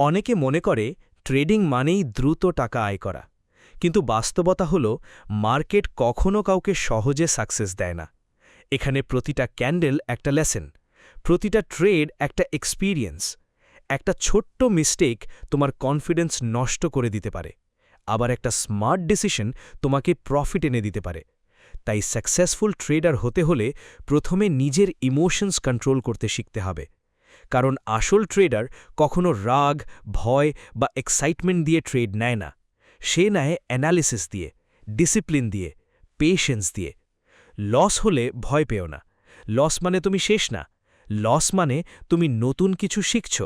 অনেকে মনে করে ট্রেডিং মানেই দ্রুত টাকা আয় করা, কিন্তু বাস্তবতা হল মার্কেট কখনো কাউকে সহজে সাকসেস দেয় না। এখানে প্রতিটা ক্যান্ডেল একটা লেসন, প্রতিটা ট্রেড একটা এক্সপিরিয়েন্স। একটা ছোট্ট মিস্টেক তোমার কনফিডেন্স নষ্ট করে দিতে পারে, আবার একটা স্মার্ট ডিসিশন তোমাকে প্রফিট এনে দিতে পারে। তাই সাকসেসফুল ট্রেডার হতে হলে প্রথমে নিজের ইমোশনস কন্ট্রোল করতে শিখতে হবে। কারণ আসল ট্রেডার কখনো রাগ, ভয় বা এক্সাইটমেন্ট দিয়ে ট্রেড নেয় না। সে নেয় অ্যানালিসিস দিয়ে, ডিসিপ্লিন দিয়ে, পেশেন্স দিয়ে। লস হলে ভয় পেও না। লস মানে তুমি শেষ না। লস মানে তুমি নতুন কিছু শিখছ।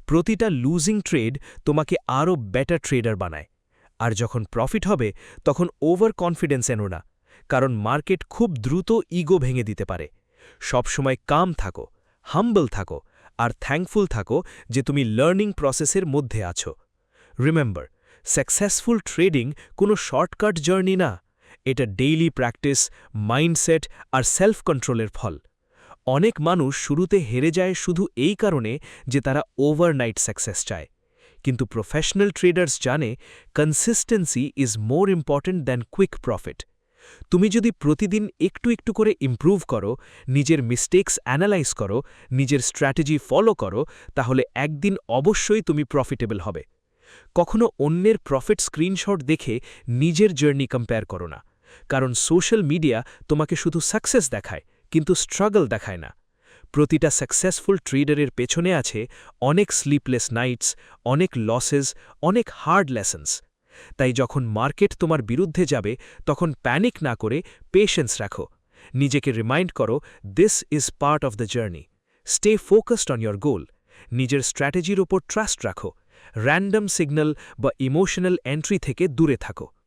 প্রতিটা লুজিং ট্রেড তোমাকে আরও বেটার ট্রেডার বানায়। আর যখন প্রফিট হবে তখন ওভার কনফিডেন্স এনো না, কারণ মার্কেট খুব দ্রুত ইগো ভেঙে দিতে পারে। সবসময় কাম থাকো, হাম্বল থাকো, আর থ্যাঙ্কফুল থাকো যে তুমি লার্নিং প্রসেসের মধ্যে আছো। রিমেম্বার, সাকসেসফুল ট্রেডিং কোনো শর্টকাট জার্নি না। এটা ডেইলি প্র্যাকটিস, মাইন্ডসেট আর সেলফ কন্ট্রোলের ফল। অনেক মানুষ শুরুতে হেরে যায় শুধু এই কারণে যে তারা ওভারনাইট সাকসেস চায়। কিন্তু প্রফেশনাল ট্রেডার্স জানে consistency is more important than quick profit. তুমি যদি প্রতিদিন একটু একটু করে ইমপ্রুভ করো, নিজের মিস্টেক্স অ্যানালাইজ করো, নিজের স্ট্র্যাটেজি ফলো করো, তাহলে একদিন অবশ্যই তুমি প্রফিটেবল হবে। কখনো অন্যের প্রফিট স্ক্রিনশট দেখে নিজের জার্নি কম্পেয়ার করো না, কারণ সোশ্যাল মিডিয়া তোমাকে শুধু সাকসেস দেখায়, কিন্তু স্ট্রাগল দেখায় না। প্রতিটা সাকসেসফুল ট্রেডারের পেছনে আছে অনেক স্লিপলেস নাইটস, অনেক লসেস, অনেক হার্ড লেসন্স। তাই যখন মার্কেট তোমার বিরুদ্ধে যাবে তখন প্যানিক না করে পেশেন্স রাখো। নিজেকে রিমাইন্ড করো, this is part of the journey. Stay focused on your গোল। নিজের স্ট্র্যাটেজির ওপর ট্রাস্ট রাখো। র্যান্ডম সিগন্যাল বা ইমোশনাল এন্ট্রি থেকে দূরে থাকো।